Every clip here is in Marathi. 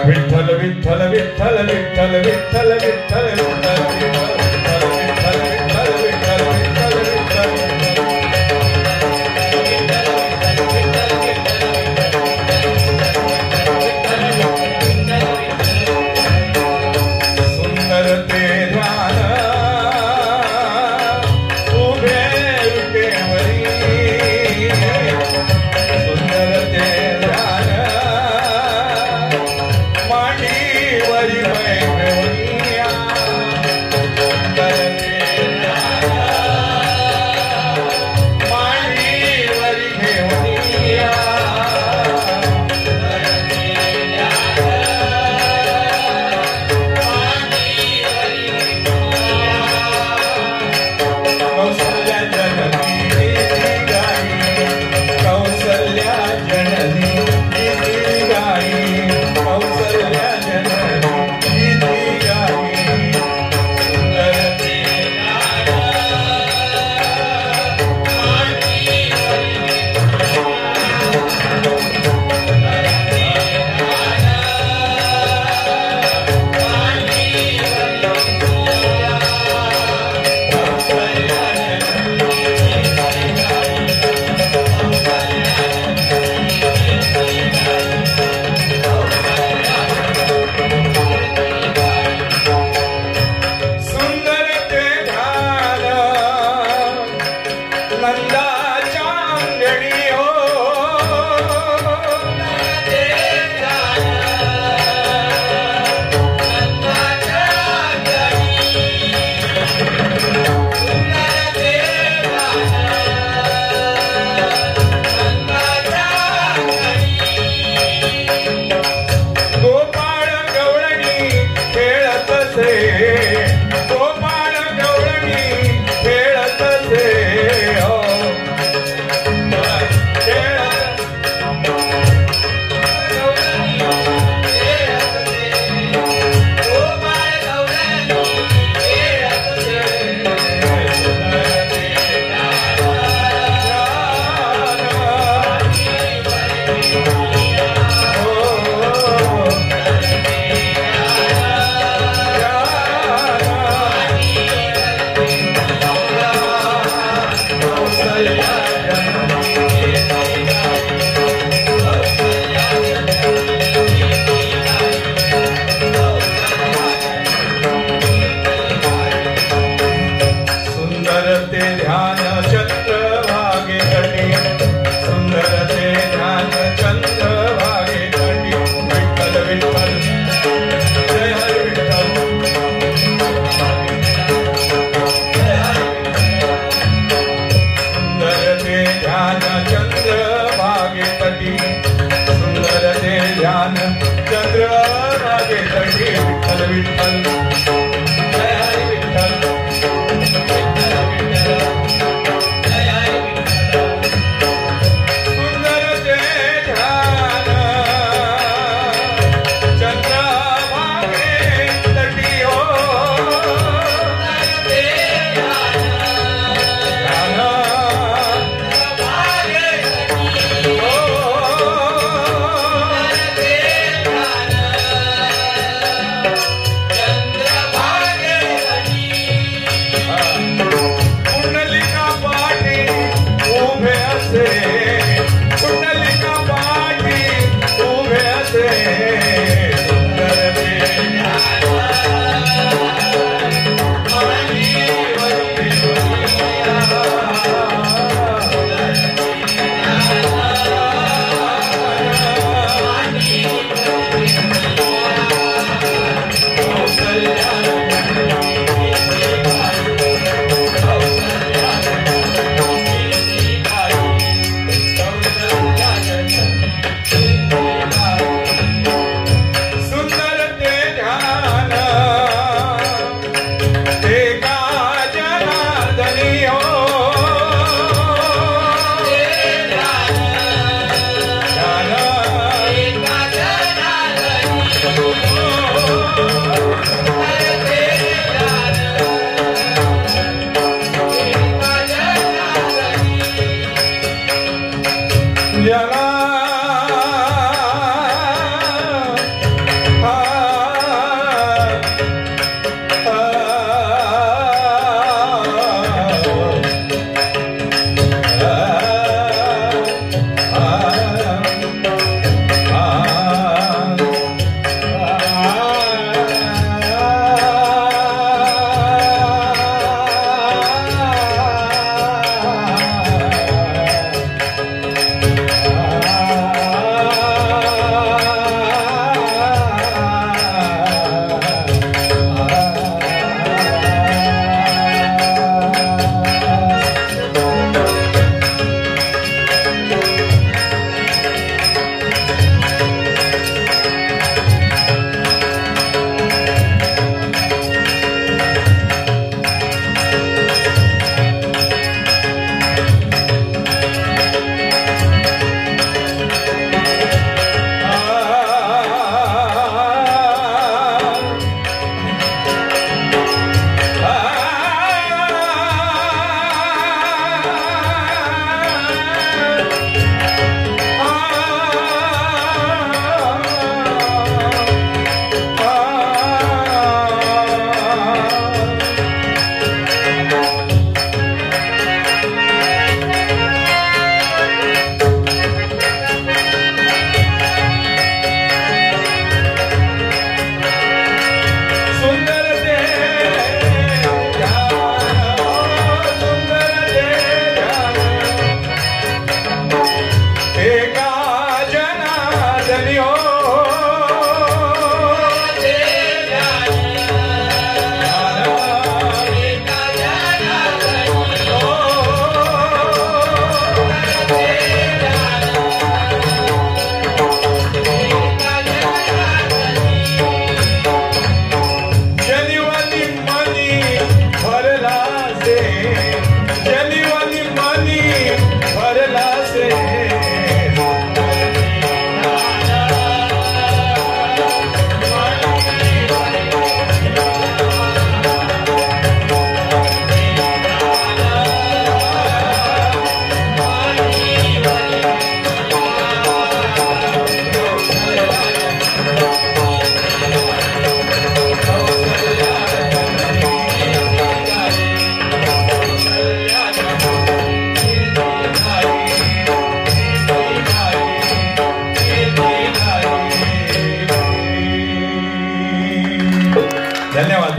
विठ्ठल विठ्ठल विठ्ठल विठ्ठल विठ्ठल विठ्ठल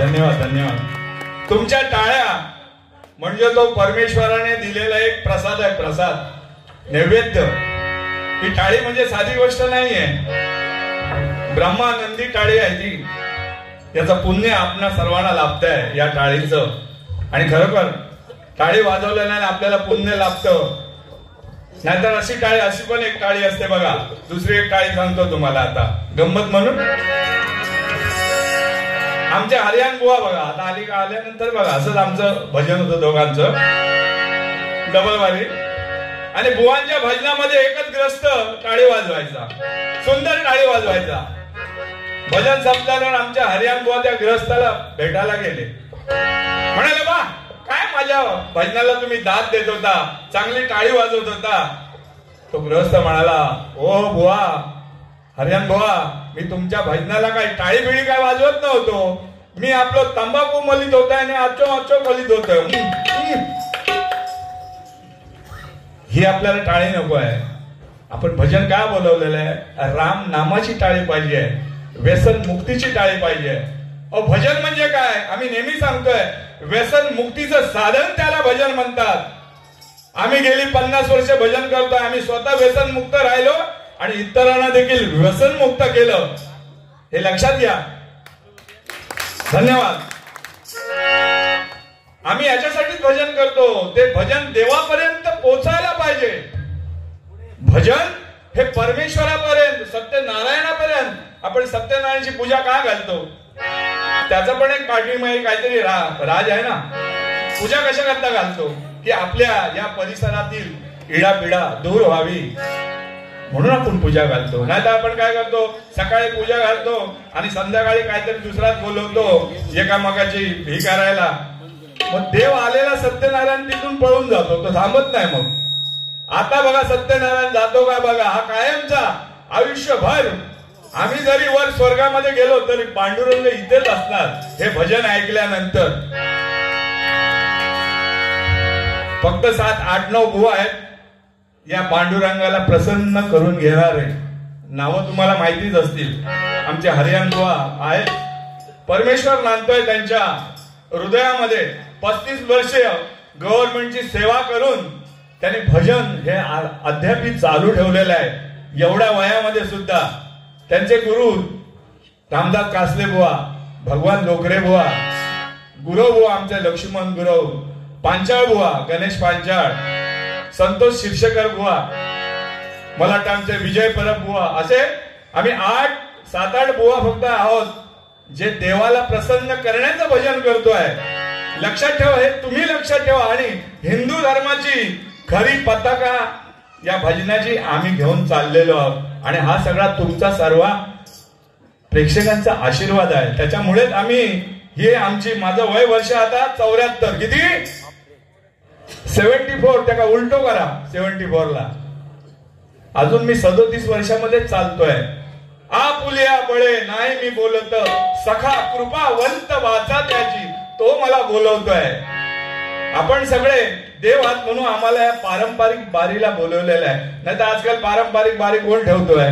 धन्यवाद धन्यवाद. तुमच्या टाळ्या म्हणजे तो परमेश्वराने दिलेला एक प्रसाद आहे, प्रसाद नैवेद्य. ही टाळी म्हणजे साधी गोष्ट नाहीये. ब्रह्मानंदी टाळी आहे ती. याचं पुण्य आपल्या सर्वांना लाभतंय या टाळीचं. आणि खरोखर टाळी वाजवल्याने आपल्याला पुण्य लाभतं. नाहीतर अशी टाळी, अशी पण एक टाळी असते बघा. दुसरी एक टाळी सांगतो तुम्हाला आता गंमत म्हणून. आमच्या हरियाण बुवा बघा, आता आल्यानंतर बघा असंच आमचं भजन होतं दोघांचं, डबलवारी. आणि बुवांच्या भजनामध्ये एकच ग्रस्त टाळी वाजवायचा, सुंदर टाळी वाजवायचा. भजन संपल्यावर आमच्या हरियाण बुवा त्या ग्रस्ताला भेटायला गेले. म्हणाले बा काय माझ्या भजनाला तुम्ही दाद देत होता, चांगली टाळी वाजवत होता. तो गृहस्थ म्हणाला, ओ बुवा, हरियाण बुवा, मी तुमच्या भजनाला काय टाळी बिळी काय वाजवत नव्हतो. मी आपलं तंबाखू मलित होत आणि आचो मलित होत. ही आपल्याला टाळी नको आहे. आपण भजन काय बोलवलेलं आहे? राम नामाची टाळी पाहिजे, व्यसन मुक्तीची टाळी पाहिजे. भजन म्हणजे काय? आम्ही नेहमी सांगतोय, व्यसन मुक्तीचं साधन त्याला भजन म्हणतात. आम्ही गेली 50 वर्ष भजन करतोय. आम्ही स्वतः व्यसन मुक्त राहिलो आणि इतरांना देखील व्यसन मुक्त केलं. हे लक्षात घ्या. धन्यवाद. आम्ही याच्यासाठीच भजन करतो. ते भजन देवापर्यंत पोचायला पाहिजे. भजन हे परमेश्वरापर्यंत, सत्यनारायणापर्यंत. आपण सत्यनारायणाची पूजा का घालतो? त्याचा पण एक पाठीमागे काहीतरी राज आहे ना. पूजा कशा करता घालतो? की आपल्या या परिसरातील इडापिडा दूर व्हावी म्हणून आपण पूजा घालतो. नाही तर आपण काय करतो, सकाळी पूजा घालतो आणि संध्याकाळी काहीतरी दुसराच बोलवतो एकामेकाची भी करायला. मग देव आलेला सत्यनारायण तिथून पळून जातो, तो थांबत नाही. मग आता बघा सत्यनारायण जातो का बघा, हा कायमचा आयुष्यभर. आम्ही जरी वर स्वर्गामध्ये गेलो तरी पांडुरंग इथेच असणार हे भजन ऐकल्यानंतर. फक्त 7, 8, 9 बुवा आहेत या पांडुरंगाला प्रसन्न करून घेणारे. नावं तुम्हाला माहितीच असतील. आमचे हरियाण बुवा आहेत. परमेश्वर नांदतोय त्यांच्या हृदयामध्ये. 35 वर्ष गव्हर्नमेंटची सेवा करून त्यांनी भजन हे अद्याप चालू ठेवलेलं आहे. एवढ्या वयामध्ये सुद्धा त्यांचे गुरु रामदास कासले बुवा, भगवान लोकरे बुवा, गुरव बुवा आमचे लक्ष्मण गुरव, पांचाळ बुवा गणेश पांचाळ, संतोष शिरशेकर बुवा, मला वाटतं आमचे विजय परब बुवा, असे आम्ही 7-8 बुवा फक्त आहोत जे देवाला प्रसन्न करण्याचं भजन करतोय. लक्षात ठेवा, हे तुम्ही लक्षात ठेवा. आणि हिंदू धर्माची खरी पताका या भजनाची आम्ही घेऊन चाललेलो आहोत. आणि हा सगळा तुमचा सर्व प्रेक्षकांचा आशीर्वाद आहे. त्याच्यामुळेच आम्ही हे आमची, माझं वय वर्ष आता 74. किती? 74. त्या का उलटो करा 74 ला. अजून मी 37 वर्षामध्ये चालतोय. आपुलिया बळे नाही मी बोलत, सखा कृपावंत वाचा त्याची, तो मला बोलवतोय. आपण सगळे देव आहात म्हणून आम्हाला या पारंपरिक बारीला बोलवलेलं आहे. नाही तर आजकाल पारंपरिक बारी कोण ठेवतोय?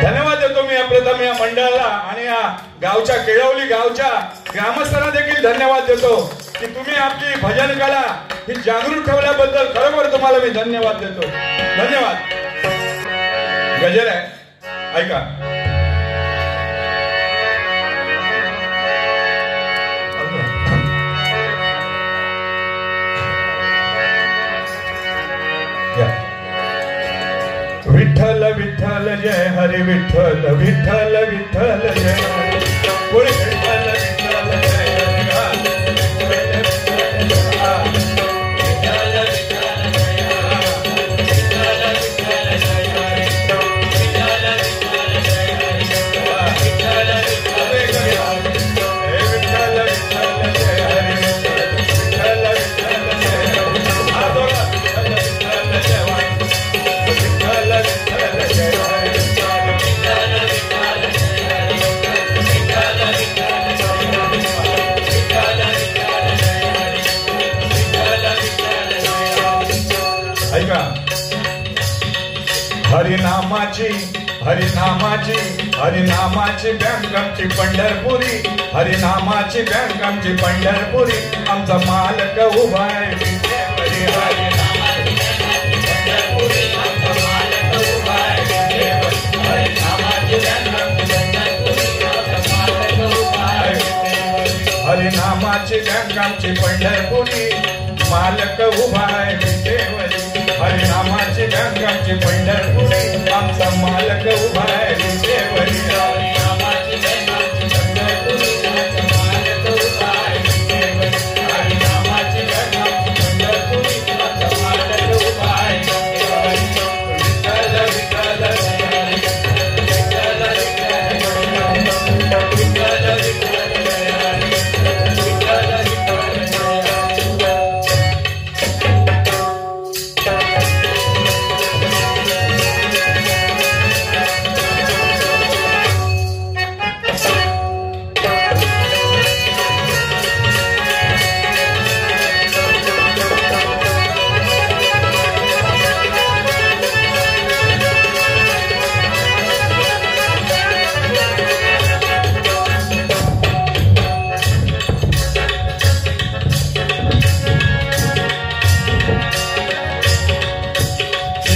धन्यवाद देतो मी प्रथम या मंडळाला आणि या गावच्या केळवली गावच्या ग्रामस्थांना देखील धन्यवाद देतो की तुम्ही आपली भजन कला ही जागृत ठेवल्याबद्दल खरोखर तुम्हाला मी धन्यवाद देतो. धन्यवाद. गजर आहे, ऐका. विठ्ठल विठ्ठल जय हरी, विठ्ठल विठ्ठल विठ्ठल जय हरी, विठ्ठल विठ्ठल जय हरिनामाची हरिनामाची बँक आमची पंढरपुरी, हरिनामाची बँक आमची पंढरपुरी, आमचा मालक उभा आहे विटेवरी. हरिनामाची बँक आमची पंढरपुरी, आमचा मालक उभा आहे विटेवरी. हरिनामाची बँक आमची पंढरपुरी, आमचा मालक उभा आहे विटेवरी. हरिनामाची बँक आमची पंढरपुरी, मालक उभा आहे विटेवरी. हरिनामाची बँक आमची पंढरपुरी, आमचा मालक उभा आहे विटेवरी. हरिनामाची बँक आमची पंढरपुरी, आमचा मालक उभा आहे विटेवरी. हरिनामाची बँक आमची पंढरपुरी, आमचा मालक उभा आहे विटेवरी. विठ्ठल विठ्ठल विठ्ठल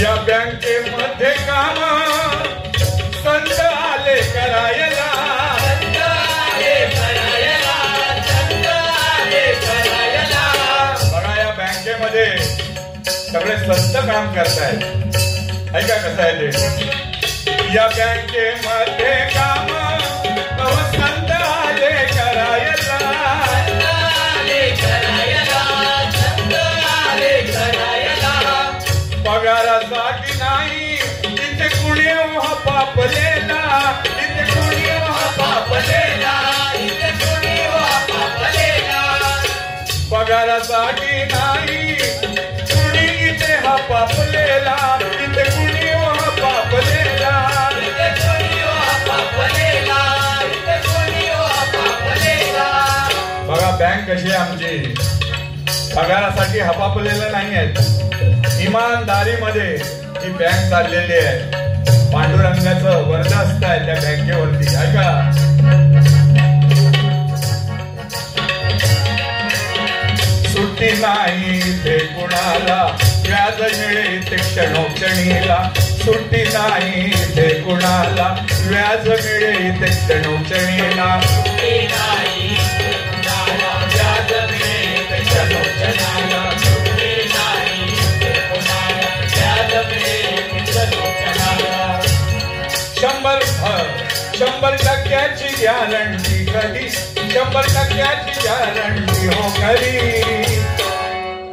या बँकेमध्ये काम संत आले करायला, संत आले करायला, संत आले करायला. बघा या बँकेमध्ये सगळे संत काम करतायत. ऐका कसं आहे ते. या बँकेमध्ये काम संत आले करायला, संत आले करायला, संत आले करायला. पगारासाठी नाही इथे कुणी पापलेला, इथे कुणी पापलेला, इथे कुणी पापलेला. पगारासाठी नाही कुणी इथे हा पापलेला, इथे कुणी पापलेला, इथे कुणी पापलेला, इथे कुणी पापलेला. बघा बँक कशी आहे आमची, पगारासाठी हपापलेलं नाही आहेत. इमानदारीमध्ये ही बँक चाललेली आहे. पांडुरंगाचं वरदहस्त आहे त्या बँकेवरती. ऐका सुट्टी नाही ते कुणाला, व्याज मिळते क्षणोक्षणीला. सुट्टी नाही ते कुणाला, व्याज मिळते क्षणोक्षणीला. सुट्टी नाही ते कुणाला, व्याज मिळते क्षणोक्षणीला. शंभर टक्क्याची गॅरंटी कधी, 100% गॅरंटी हो खरी.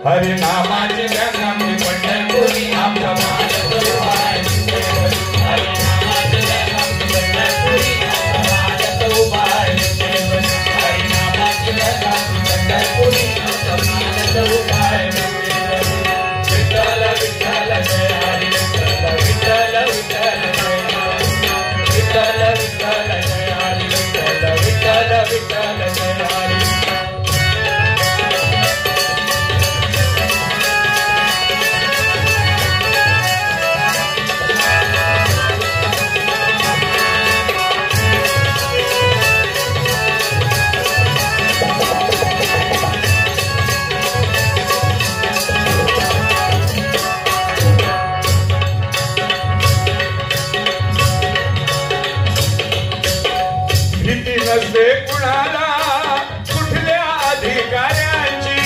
हरिनामाची बँक आमची पंढरपुरी, आमचा मालक उभा आहे विटेवरी. हरिनामाची बँक आमची पंढरपुरी, आमचा मालक उभा आहे विटेवरी. हरिनामाची बँक आमची पंढरपुरी, आमचा मालक उभा आहे विटेवरी. विठ्ठल विठ्ठल जय हरी, विठ्ठल विठ्ठल विठ्ठल जय हरी, विठ्ठल विठ्ठल जय हरी, विठ्ठल विठ्ठल विठ्ठल जय हरी. भीती नसते कुणाला कुठल्या अधिकाऱ्यांची,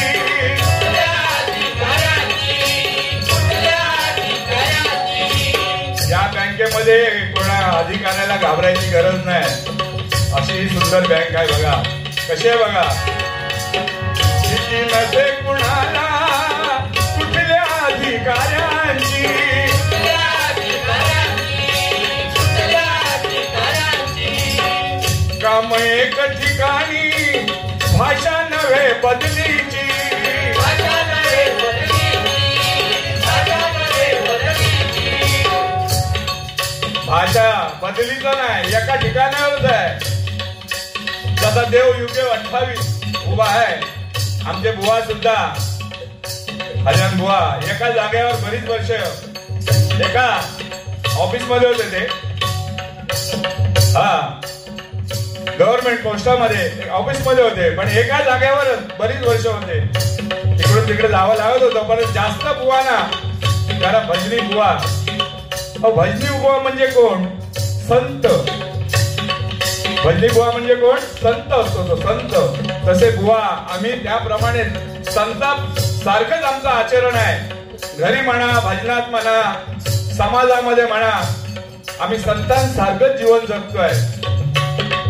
या बँकेमध्ये कोणा अधिकाऱ्याला घाबरायची गरज नाही. अशी सुंदर बँक आहे बघा. कशी आहे बघा. भीती नसते कुणाला कुठल्या अधिकाऱ्यांची, काम एक ठिकाणी, भाषा नव्हे बदलीची, भाषा नव्हे बदलीची, भाषा नव्हे बदलीची. भाषा बदलीचं नाही, एका ठिकाणावरच आहे. जसा देव युगे 28 उभा आहे. आमचे बुवा सुद्धा हरियाण बुवा एका जागेवर बरीच वर्ष एका ऑफिस मध्ये होते. ते हा गव्हर्नमेंट पोस्टामध्ये ऑफिस मध्ये होते, पण एका जागेवरच बरीच वर्ष होते. तिकडून तिकडे जावं लागत होतं. पण जास्त बुवा ना त्याला भजनी बुवा. भजनी बुवा म्हणजे कोण? संत. भजनी बुवा म्हणजे कोण? संत असतो तो संत. तसे बुवा आम्ही त्याप्रमाणे संता सारखंच आमचं आचरण आहे. घरी म्हणा, भजनात म्हणा, समाजामध्ये म्हणा, आम्ही संतांसारखंच जीवन जगतोय.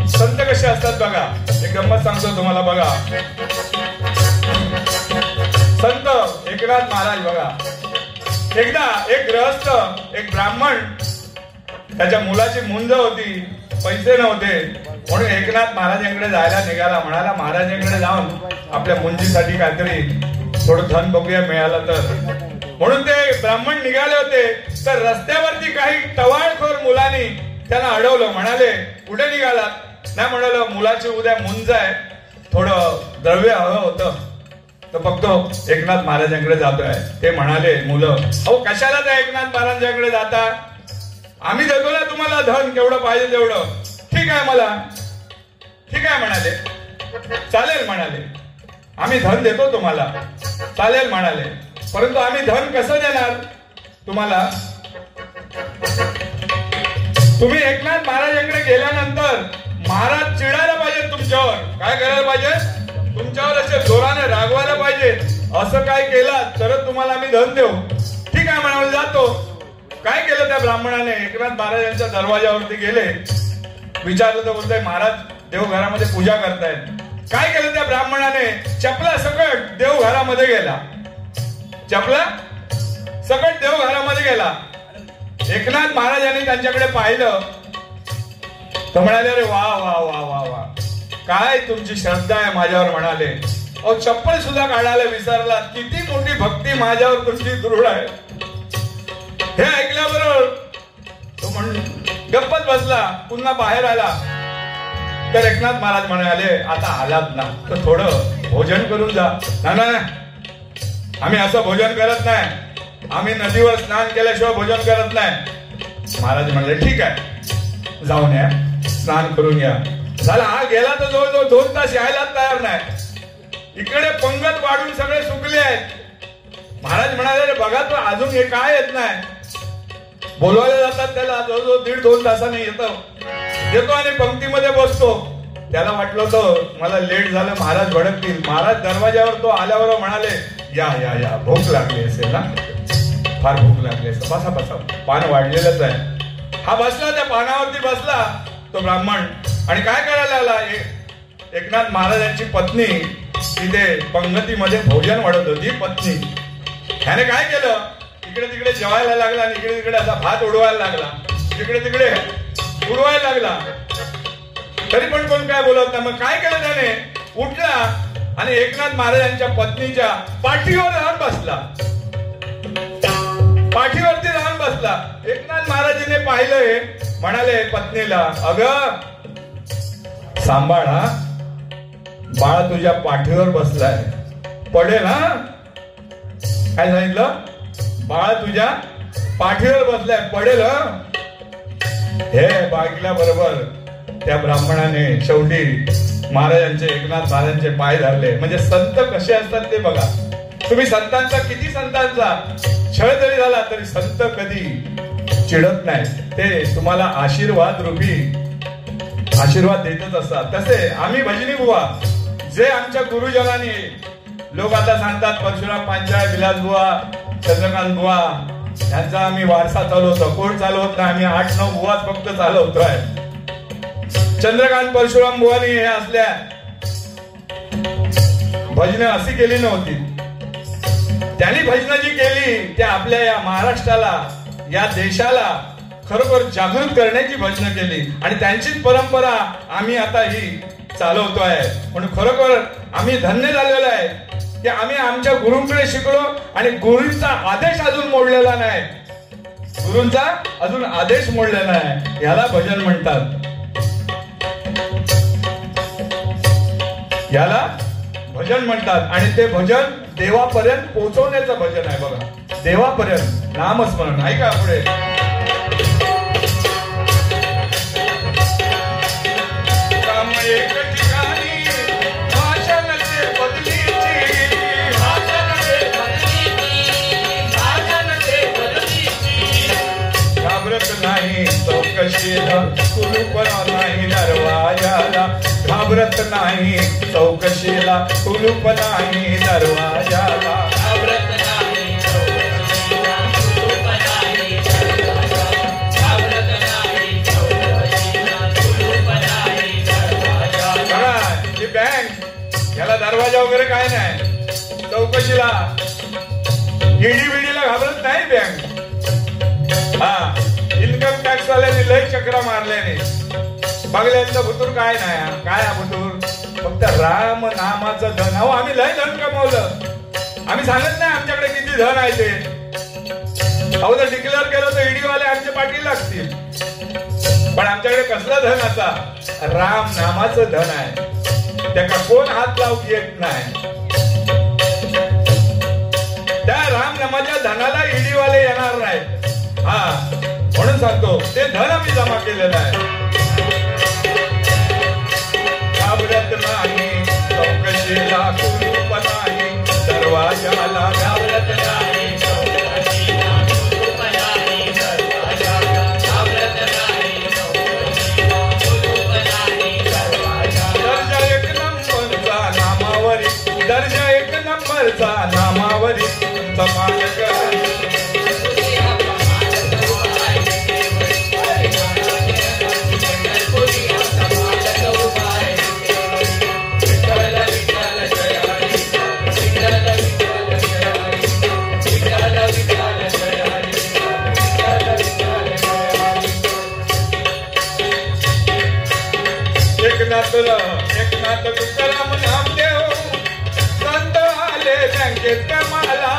संत कसे असतात बघा, एक गंमत सांगतो तुम्हाला बघा. संत एकनाथ महाराज बघा, एकदा एक गृहस्थ, एक ब्राह्मण, त्याच्या मुलाची मुंज होती, पैसे नव्हते, म्हणून एकनाथ महाराजांकडे जायला निघाला. म्हणाला महाराजांकडे जाऊन आपल्या मुंजीसाठी काहीतरी थोडं धन बघूया मिळालं तर. म्हणून ते ब्राह्मण निघाले होते, तर रस्त्यावरती काही टवाळखोर मुलांनी त्यांना अडवलं. म्हणाले कुठे निघालात? नाही म्हणाल, मुलाची उद्या मुंज आहे, थोडं द्रव्य हवं होतं, तर बघतो एकनाथ महाराजांकडे जातोय. ते म्हणाले मुलं, अहो कशाला त्या एकनाथ महाराजांकडे जाता? आम्ही देतो ना तुम्हाला धन, केवढं पाहिजे तेवढं. ठीक आहे मला, ठीक आहे म्हणाले. चालेल म्हणाले, आम्ही धन देतो तुम्हाला. चालेल म्हणाले, परंतु आम्ही धन कसं देणार तुम्हाला? तुम्ही एकनाथ महाराजांकडे गेल्यानंतर महाराज चिडायला पाहिजे तुमच्यावर. काय करायला पाहिजे? तुमच्यावर असे जोराने रागवायला पाहिजे. असं काय केलं तर तुम्हाला आम्ही धन देऊ. ठीक आहे म्हणाले, जातो. काय केलं त्या ब्राह्मणाने? एकनाथ महाराजांच्या दरवाजावरती गेले, विचारलं तर बोलताय महाराज देवघरामध्ये पूजा करतायत. काय केलं त्या ब्राह्मणाने? चपला सकट देवघरामध्ये गेला. चपला सकट देवघरामध्ये गेला. एकनाथ महाराजांनी त्यांच्याकडे पाहिलं तर म्हणाले, अरे वा वा वा वा वा, काय तुमची श्रद्धा आहे माझ्यावर. म्हणाले, अहो चप्पल सुद्धा काढायला विसरला, किती मोठी भक्ती माझ्यावर तुमची दृढ आहे. हे ऐकल्याबरोबर तो गप्पच बसला. पुन्हा बाहेर आला तर एकनाथ महाराज म्हणाले, आता आलात ना तर थोडं भोजन करून जा. ना आम्ही असं भोजन करत नाही, आम्ही नदीवर स्नान केल्याशिवाय भोजन करत नाही. महाराज म्हणाले, ठीक आहे जाऊन या, स्नान करून या. झाला. हा गेला तर जवळजवळ 2 तास यायला तयार नाही. इकडे पंगत वाढून सगळे सुकले आहेत. महाराज म्हणाले, बघा तो अजून हे काय येत नाही. बोलवायला जातात त्याला, जवळजवळ 1.5-2 तासाने येतो आणि पंक्तीमध्ये बसतो. त्याला वाटलं होतं मला लेट झालं, महाराज भडकतील. महाराज दरवाजावर तो आल्यावर म्हणाले, या या या, भूक लागली असेल ना, फार भूक लागली असेल, बसा बसा, पान वाढलेलंच आहे. हा बसला, त्या पानावरती बसला तो ब्राह्मण. आणि काय करायला लागला? एकनाथ महाराजांची पत्नी तिथे पंगतीमध्ये भोजन वाढत होती. पत्नी ह्याने काय केलं? इकडे तिकडे जेवायला लागला आणि इकडे तिकडे असा भात उडवायला लागला, तिकडे तिकडे उडवायला लागला. तरी पण कोण काय बोलत नाही. मग काय केलं त्याने? उठला आणि एकनाथ महाराजांच्या पत्नीच्या पाठीवर जाऊन बसला. पाठीवरती जाऊन बसला. एकनाथ महाराजांनी पाहिलं हे, म्हणाले पत्नीला, अगं सांभाळ हा, बाळ तुझ्या पाठीवर बसलाय, पडेल हा. काय सांगितलं? बाळ तुझ्या पाठीवर बसलाय, पडेल हा. हे बागल्या बरोबर त्या ब्राह्मणाने शेवटी महाराजांचे, एकनाथ महाराजांचे पाय धरले. म्हणजे संत कसे असतात ते बघा तुम्ही. संतांचा, किती संतांचा छळ जरी झाला तरी संत कधी चिडत नाही. ते तुम्हाला आशीर्वाद रूपी आशीर्वाद देतच असतात. तसे आम्ही भजनी बुवा, जे आमच्या गुरुजनांनी, लोक आता सांगतात परशुराम पांचाळ, विलास बुवा, चंद्रकांत बुवा, यांचा आम्ही वारसा चालवतो. कोण चालवत नाही, आम्ही 8-9 बुवाच फक्त चालवतोय. चंद्रकांत परशुराम बुवानी हे असल्या भजनं अशी केली नव्हती. त्यांनी भजनं जी केली ते आपल्या या महाराष्ट्राला, या देशाला खरोखर जागृत करण्याची भजनं केली. आणि त्यांचीच परंपरा आम्ही आता ही चालवतोय. म्हणून खरोखर आम्ही धन्य झालेलो आहे की आम्ही आमच्या गुरूंकडे शिकलो आणि गुरूंचा आदेश अजून मोडलेला नाही. गुरूंचा अजून आदेश मोडलेला नाही. याला भजन म्हणतात. याला भजन म्हणतात. आणि ते भजन देवापर्यंत पोहोचवण्याचं भजन आहे बघा. देवापर्यंत नामस्मरण. ऐका पुढे. चौकशीला कुलूप नाही दरवाजाला, घाबरत नाही चौकशीला कुलूप नाही दरवाजाला, घाबरत नाही चौकशीला कुलूप नाही दरवाजाला, घाबरत नाही चौकशीला कुलूप नाही दरवाजाला. ही बँक याला दरवाजा वगैरे काय नाही, चौकशीला ईडी बिडीला घाबरत नाही बँक. हा इन्कम टॅक्स वाल्याने लय चक्र मारल्याने बघल्यांचं भुतूर काय नाही. काय हा भुतूर? फक्त राम नामाचं धन. अहो आम्ही लय धन कमवलं, आम्ही सांगत नाही आमच्याकडे किती धन आहे ते. अहो जर डिक्लेअर केलं तर ईडी वाले आमच्या पाठी लागतील, पण आमच्याकडे कसलं धन आता? राम नामाचं धन आहे, त्याला कोण हात लावू येत नाही. त्या राम नामाच्या धनाला ईडी वाले येणार नाहीत. हा म्हणून सांगतो ते धन आम्ही जमा केलेलं आहे. घाबरत नाही चौकशीला कुलूप नाही दरवाजाला, घाबरत नाही चौकशीला कुलूप नाही दरवाजाला, घाबरत नाही चौकशीला कुलूप नाही दरवाजाला. दर्जा एक नंबरचा नामावरी, दर्जा एक नंबरचा नामावरी तुमचा मालक एकनाथ तुकाराम नामदेव संत आले बँकेत कमाला,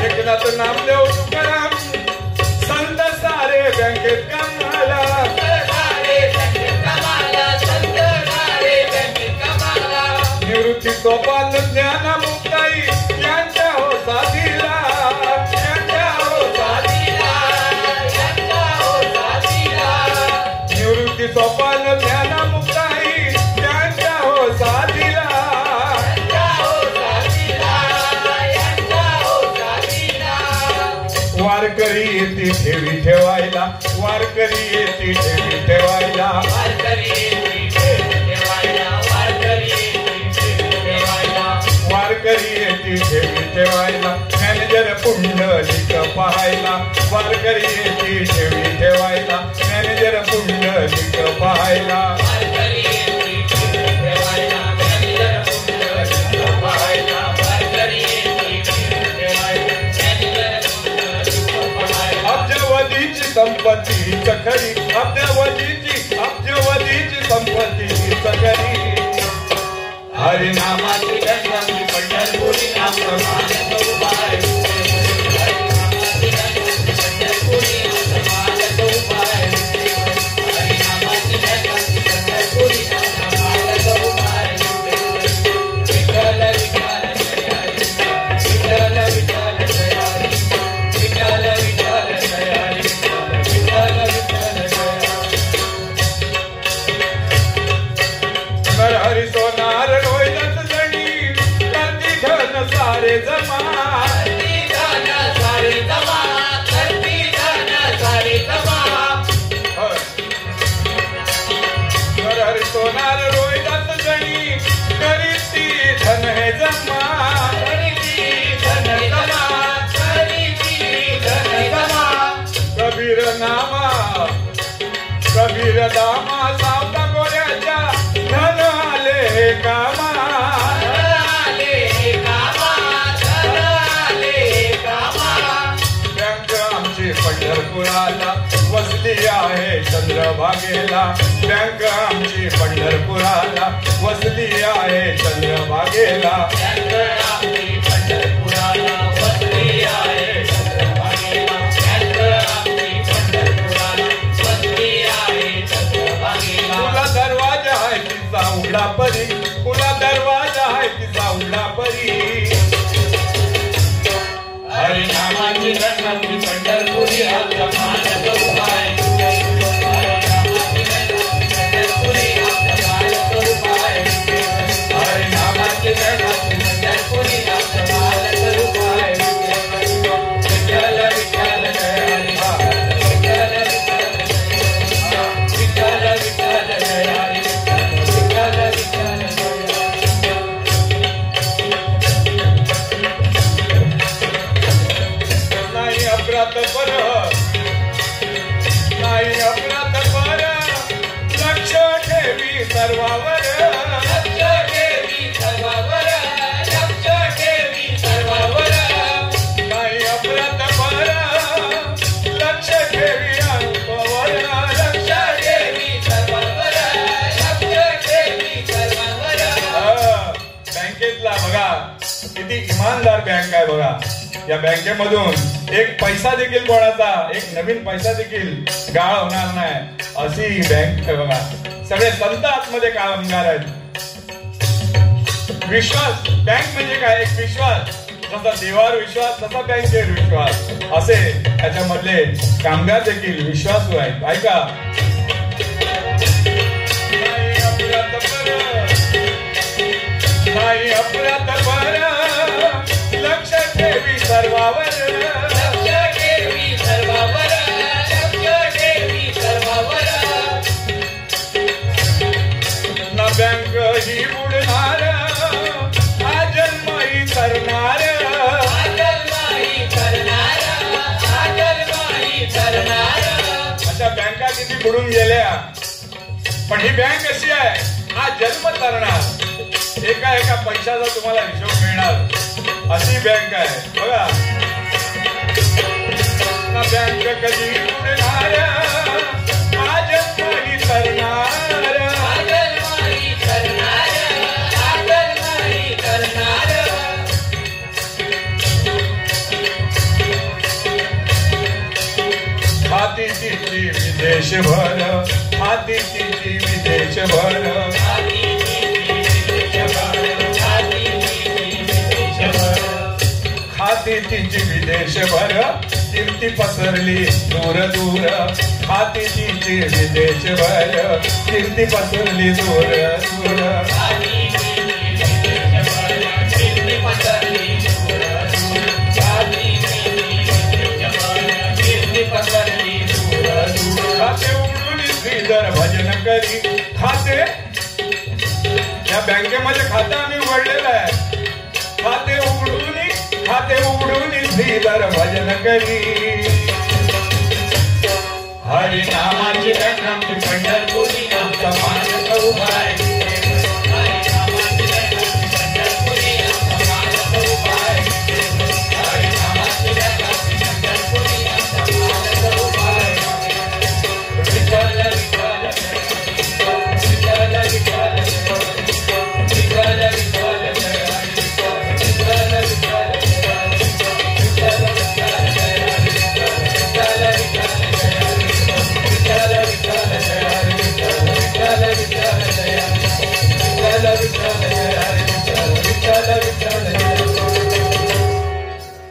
एकनाथ नामदेव तुकाराम संत सारे बँकेत कमाला, निवृत्ती सोपान ज्ञान मुक्ताई यांच्या हो साथीला, यांच्या हो साथीला, निवृत्ती सोपान ज्ञान मुक्ताई यांच्या हो साथीला, वारकरी येते ठेवी ठेवायला, वारकरी येते ठेवी ठेवायला, वारकरी येते ठेवी ठेवायला, वारकरी येते ठेवी ठेवायला, वारकरी येते ठेवी ठेवायला, मॅनेजर पुंडलिक पाहायला, वारकरी येते ठेवी ठेवायला, मॅनेजर पुंडलिक पाहायला, वारकरी येते ठेवी ठेवायला, मॅनेजर पुंडलिक पाहायला, वारकरी येते ठेवी ठेवायला, मॅनेजर पुंडलिक पाहायला. अब्जवधीची संपत्ती चखरी, अब्जवधीची संपत्ती चखरी, हरिनामाची गंगा पंढरपुरी आपलं मान गौबाय, हरिनामाची गंगा पंढरपुरी आपलं मान गौबाय, हरिनामाची गंगा पंढरपुरी आपलं मान गौबाय. विठ्ठल विठ्ठल जय हरी, विठ्ठल विठ्ठल जय हरी, विठ्ठल विठ्ठल जय हरी, विठ्ठल विठ्ठल जय हरी. हरी सोनार रोहिदास जणी करती धन सारे जमा, करती धन सारे जमा, करती धन सारे जमा. हरी सोनार रोहिदास जणी करीती धन हे जमा, करीती धन जमा, करीती धन जमा. कबीर नामा सावता गोऱ्याच्या धन आले कामा, आले कामा, आले कामा. बँक आमची पंढरपुराला वसली आहे चंद्रभागेला, बँक आमची पंढरपुराला वसली आहे चंद्रभागेला, बँक आपली पंढरपुराला वसली आहे चंद्रभागेला, बँक आपली पंढरपुराला वसली आहे चंद्रभागेला. तुला दरवाजा आहे तिचा उघडा परी, तुला दरवाजा आहे तिचा उघडा परी, हरिनामाची गंगा पंढरपुरी आपलं मान गौबाय, हरिनामाची गंगा पंढरपुरी आपलं मान गौबाय, हरिनामाची गंगा पंढरपुरी आपलं मान गौबाय. अफरात पर नाही अफरात पर लक्ष ठेवी सर्वावर लक्ष ठेवी सर्वावर लक्ष ठेवी सर्वावर नाही अफरात पर लक्ष ठेवी अनुभवर लक्ष ठेवी सर्वावर लक्ष ठेवी सर्वावर बँकेतला बघा किती इमानदार बँक आहे बघा. या बँकेमधून एक पैसा देखील कोणाचा एक नवीन पैसा देखील गाळ होणार नाही अशी बँक आहे बघा. सगळे संत आतमध्ये कामगार आहेत. विश्वास बँक म्हणजे काय एक विश्वास जसा देवावर विश्वास तसा बँकेवर विश्वास असे त्याच्यामधले कामगार देखील विश्वासू आहेत. ऐका नाही अपराध पर लक्ष ठेवी सर्वावर लक्ष ठेवी सर्वावर लक्ष ठेवी सर्वावर ना बँक ही बुडणार हा जन्मही करणार आजन्माही करणार आजन्माही करणार अशा बँका किती बुडून गेल्या पण ही बँक कशी आहे हा जन्म करणार. एका एका पैशाचा तुम्हाला हिशोब मिळणार अशी बँक आहे बघा. बँक कधी बुडणार हा जन्मही करणार आजन्माही करणार आजन्माही करणार हाती तिची विदेशभर हाती तिची विदेशभर खाती तिची विदेशभर कीर्ती पसरली दूर दूर खाती तिची विदेशभर कीर्ती पसरली दूर दूर खाते उघडून श्रीधर भजन करी खाते या बँकेमध्ये खातं आम्ही उघडलेलं आहे. खाते उघडून श्रीधर भजन करी